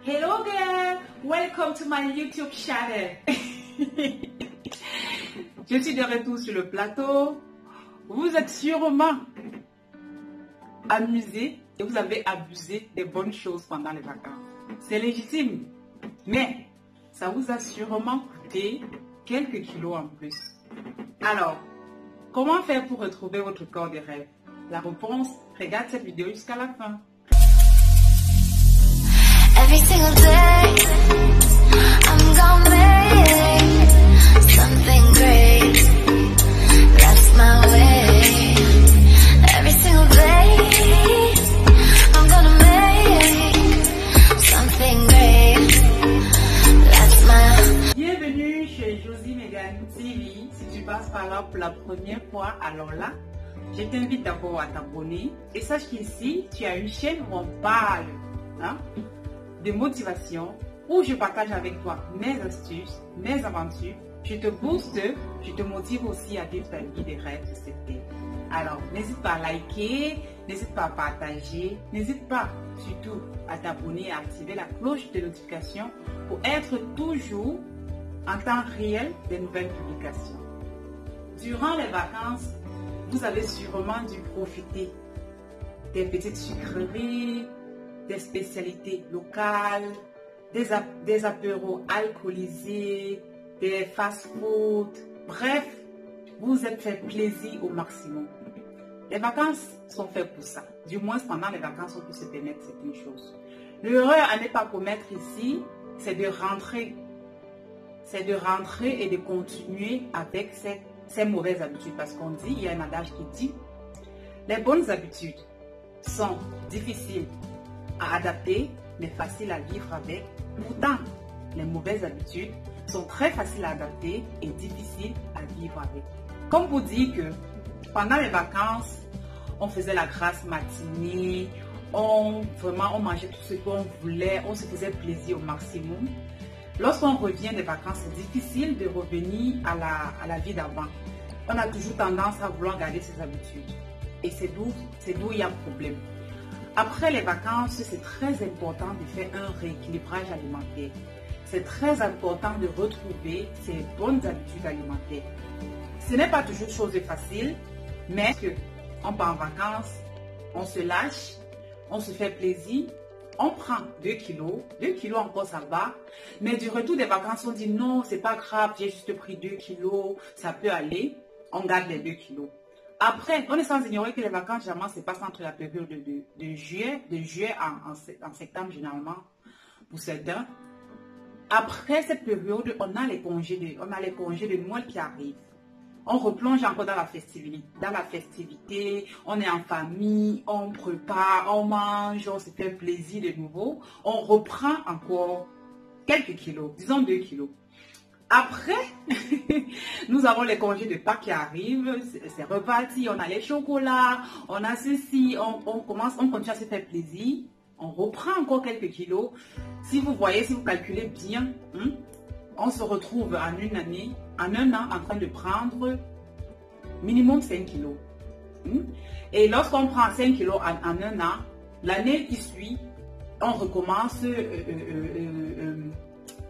Hello girl, welcome to my YouTube channel. Je suis de retour sur le plateau. Vous êtes sûrement amusé et vous avez abusé des bonnes choses pendant les vacances. C'est légitime, mais ça vous a sûrement coûté quelques kilos en plus. Alors, comment faire pour retrouver votre corps de rêve? La réponse, regarde cette vidéo jusqu'à la fin. Every single day, I'm gonna make something great. That's my way. Every single day, I'm gonna make something great. That's my... Bienvenue chez Josie Megan TV. Si tu passes par là pour la première fois, alors là, je t'invite d'abord à t'abonner. Et sache qu'ici, tu as une chaîne où on parle de motivation, où je partage avec toi mes astuces, mes aventures. Je te booste, je te motive aussi à vivre ta vie des rêves de cette vie. Alors, n'hésite pas à liker, n'hésite pas à partager, n'hésite pas surtout à t'abonner et à activer la cloche de notification pour être toujours en temps réel des nouvelles publications. Durant les vacances, vous avez sûrement dû profiter des petites sucreries, des spécialités locales, des apéros alcoolisés, des fast-food. Bref, vous vous êtes fait plaisir au maximum. Les vacances sont faites pour ça. Du moins, pendant les vacances, on peut se permettre certaines choses. L'erreur à ne pas commettre ici, c'est de rentrer. C'est de rentrer et de continuer avec ces mauvaises habitudes. Parce qu'on dit, il y a un adage qui dit, les bonnes habitudes sont difficiles à adapter, mais faciles à vivre avec. Pourtant, les mauvaises habitudes sont très faciles à adapter et difficiles à vivre avec. Comme vous dire que pendant les vacances, on faisait la grasse matinée, on mangeait tout ce qu'on voulait, on se faisait plaisir au maximum. Lorsqu'on revient des vacances, c'est difficile de revenir à la vie d'avant. On a toujours tendance à vouloir garder ses habitudes. Et c'est d'où il y a un problème. Après les vacances, c'est très important de faire un rééquilibrage alimentaire. C'est très important de retrouver ces bonnes habitudes alimentaires. Ce n'est pas toujours chose facile, mais on part en vacances, on se lâche, on se fait plaisir, on prend 2 kilos. 2 kilos encore ça va, mais du retour des vacances, on dit non, c'est pas grave, j'ai juste pris 2 kilos, ça peut aller, on garde les 2 kilos. Après, on est sans ignorer que les vacances, généralement, se passent entre la période de juillet en septembre, généralement, pour certains. Après cette période, on a les congés de Noël qui arrivent. On replonge encore dans la festivité, on est en famille, on prépare, on mange, on se fait plaisir de nouveau. On reprend encore quelques kilos, disons 2 kilos. Après, nous avons les congés de Pâques qui arrivent, c'est reparti, on a les chocolats, on a ceci, on continue à se faire plaisir, on reprend encore quelques kilos. Si vous voyez, si vous calculez bien, on se retrouve en une année, en un an, en train de prendre minimum 5 kilos. Et lorsqu'on prend 5 kilos en un an, l'année qui suit, on recommence...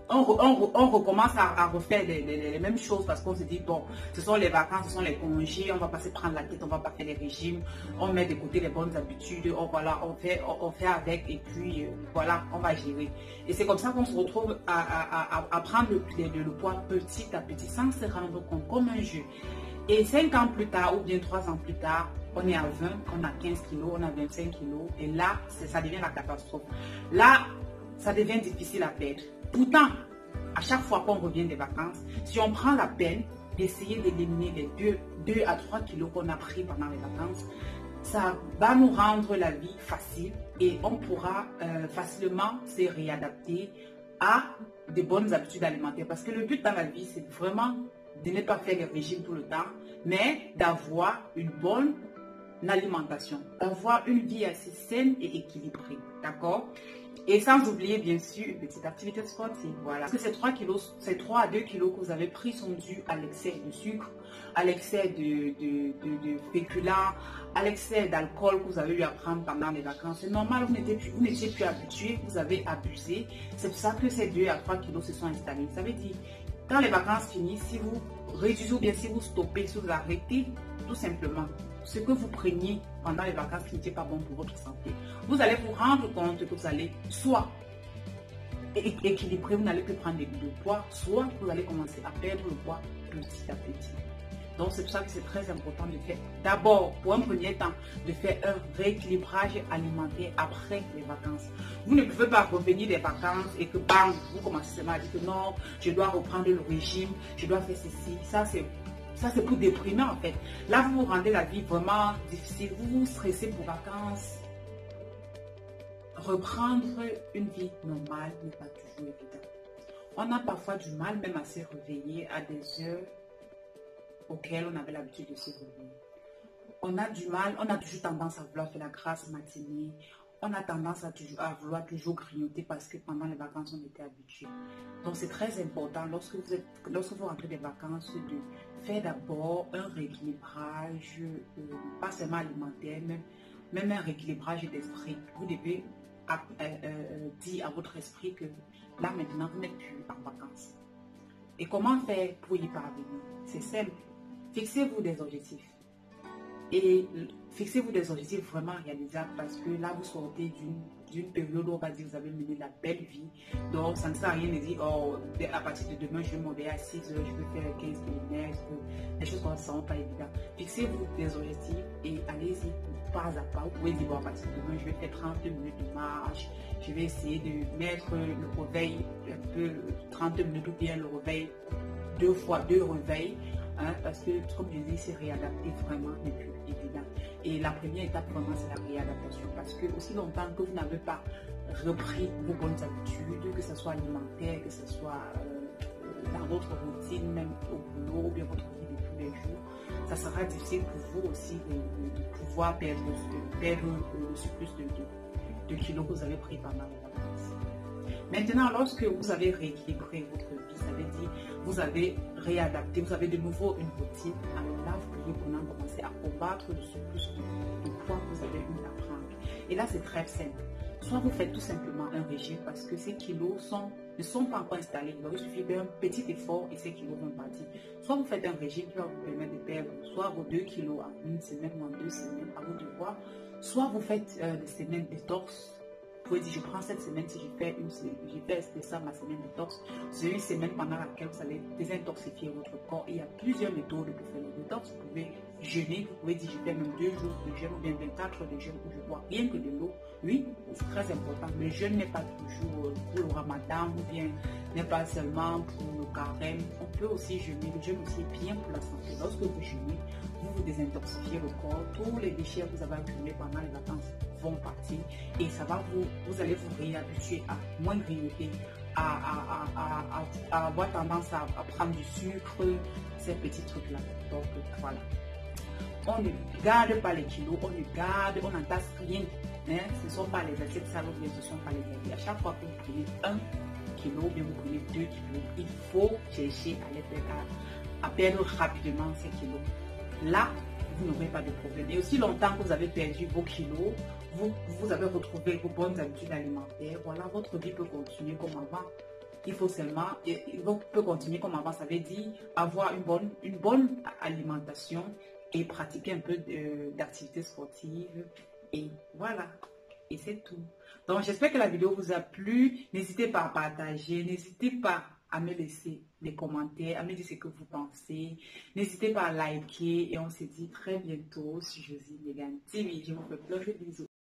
On recommence à refaire les mêmes choses parce qu'on se dit, bon, ce sont les vacances, ce sont les congés, on ne va pas se prendre la tête, on ne va pas faire les régimes, on met de côté les bonnes habitudes, on fait avec et puis voilà, on va gérer. Et c'est comme ça qu'on se retrouve à prendre le poids petit à petit sans se rendre compte comme un jeu. Et 5 ans plus tard ou bien 3 ans plus tard, on est à 20, on a 15 kilos, on a 25 kilos et là, ça devient la catastrophe. Là, ça devient difficile à perdre. Pourtant, à chaque fois qu'on revient des vacances, si on prend la peine d'essayer d'éliminer les 2 à 3 kilos qu'on a pris pendant les vacances, ça va nous rendre la vie facile et on pourra facilement se réadapter à de bonnes habitudes alimentaires. Parce que le but dans la vie, c'est vraiment de ne pas faire le régime tout le temps, mais d'avoir une bonne alimentation, d'avoir une vie assez saine et équilibrée. D'accord? Et sans oublier, bien sûr, une petite activité sportive. Voilà. Parce que ces 3 à 2 kilos que vous avez pris sont dus à l'excès de sucre, à l'excès de féculents, à l'excès d'alcool que vous avez eu à prendre pendant les vacances. C'est normal, vous n'étiez plus habitué, vous avez abusé. C'est pour ça que ces 2 à 3 kilos se sont installés. Ça veut dire, quand les vacances finissent, si vous réduisez ou bien si vous stoppez, si vous arrêtez, tout simplement, ce que vous preniez pendant les vacances qui n'était pas bon pour votre santé, vous allez vous rendre compte que vous allez soit équilibrer, vous n'allez plus prendre de poids, soit vous allez commencer à perdre le poids petit à petit. Donc c'est pour ça que c'est très important de faire, d'abord, pour un premier temps, de faire un rééquilibrage alimentaire après les vacances. Vous ne pouvez pas revenir des vacances et que bam, vous commencez à dire que non, je dois reprendre le régime, je dois faire ceci. Ça, c'est pour déprimer en fait. Là, vous vous rendez la vie vraiment difficile. Vous vous stressez pour vacances. Reprendre une vie normale n'est pas toujours évident. On a parfois du mal même à se réveiller à des heures auxquelles on avait l'habitude de se réveiller. On a du mal, on a toujours tendance à vouloir faire la grasse matinée. On a tendance à vouloir toujours grignoter parce que pendant les vacances, on était habitué. Donc, c'est très important lorsque vous rentrez des vacances de faire d'abord un rééquilibrage, pas seulement alimentaire, même un rééquilibrage d'esprit. Vous devez dire à votre esprit que là, maintenant, vous n'êtes plus en vacances. Et comment faire pour y parvenir? C'est simple. Fixez-vous des objectifs. Et fixez-vous des objectifs vraiment réalisables parce que là, vous sortez d'une période où on va dire que vous avez mené la belle vie. Donc, ça ne sert à rien de dire, oh, à partir de demain, je vais me réveiller à 6 heures, je vais faire 15 km. Les choses comme ça ne sont pas évidentes. Fixez-vous des objectifs et allez-y pas à pas. Vous pouvez dire, bon, à partir de demain, je vais faire 30 minutes de marche. Je vais essayer de mettre le réveil un peu 30 minutes ou bien le réveil 2 réveils. Hein, parce que, comme je dis, c'est réadapter vraiment n'est plus évident. Et la première étape, vraiment, c'est la réadaptation. Parce que aussi longtemps que vous n'avez pas repris vos bonnes habitudes, que ce soit alimentaire, que ce soit dans votre routine, même au boulot, ou bien votre vie de tous les jours, ça sera difficile pour vous aussi de pouvoir perdre le surplus de kilos que vous avez pris pendant les vacances. Maintenant, lorsque vous avez rééquilibré votre vie, ça veut dire vous avez réadapté, vous avez de nouveau une routine, alors là, vous pouvez vraiment commencer à combattre le surplus de poids que vous avez eu à prendre. Et là, c'est très simple. Soit vous faites tout simplement un régime parce que ces kilos ne sont pas encore installés. Donc, il suffit d'un petit effort et ces kilos vont partir. Soit vous faites un régime qui va vous permettre de perdre soit vos 2 kilos en une semaine ou en 2 semaines, à vous de voir. Soit vous faites des semaines détox. Vous pouvez dire, je prends cette semaine, si je fais ça ma semaine détox, c'est une semaine pendant laquelle vous allez désintoxifier votre corps. Et il y a plusieurs méthodes pour faire le détox. Vous pouvez jeûner, vous pouvez dire, je fais même 2 jours de jeûne ou bien 24 heures de jeûne où je bois rien que de l'eau. Oui, c'est très important. Le jeûne n'est pas toujours pour le ramadan ou bien n'est pas seulement pour le carême. On peut aussi jeûner. Le jeûne aussi est bien pour la santé. Lorsque vous jeûnez, vous désintoxifiez le corps. Tous les déchets que vous avez accumulés pendant les vacances vont partir et ça va vous allez vous réhabituer à moins grignoter, à avoir tendance à prendre du sucre, ces petits trucs là. Donc voilà, on ne garde pas les kilos, on n'entasse rien, hein? Ce ne sont pas les assiettes sales, ce ne sont pas les habits. À chaque fois que vous prenez 1 kilo ou bien vous prenez 2 kilos, il faut chercher à perdre rapidement ces kilos. Là, vous n'aurez pas de problème. Et aussi longtemps que vous avez perdu vos kilos, vous avez retrouvé vos bonnes habitudes alimentaires, voilà, votre vie peut continuer comme avant. Il faut seulement, peut continuer comme avant, ça veut dire avoir une bonne alimentation et pratiquer un peu d'activité sportive. Et voilà, et c'est tout. Donc j'espère que la vidéo vous a plu. N'hésitez pas à partager, n'hésitez pas à me laisser des commentaires, à me dire ce que vous pensez. N'hésitez pas à liker et on se dit très bientôt sur Josie Megan TV. Je vous fais plein de bisous.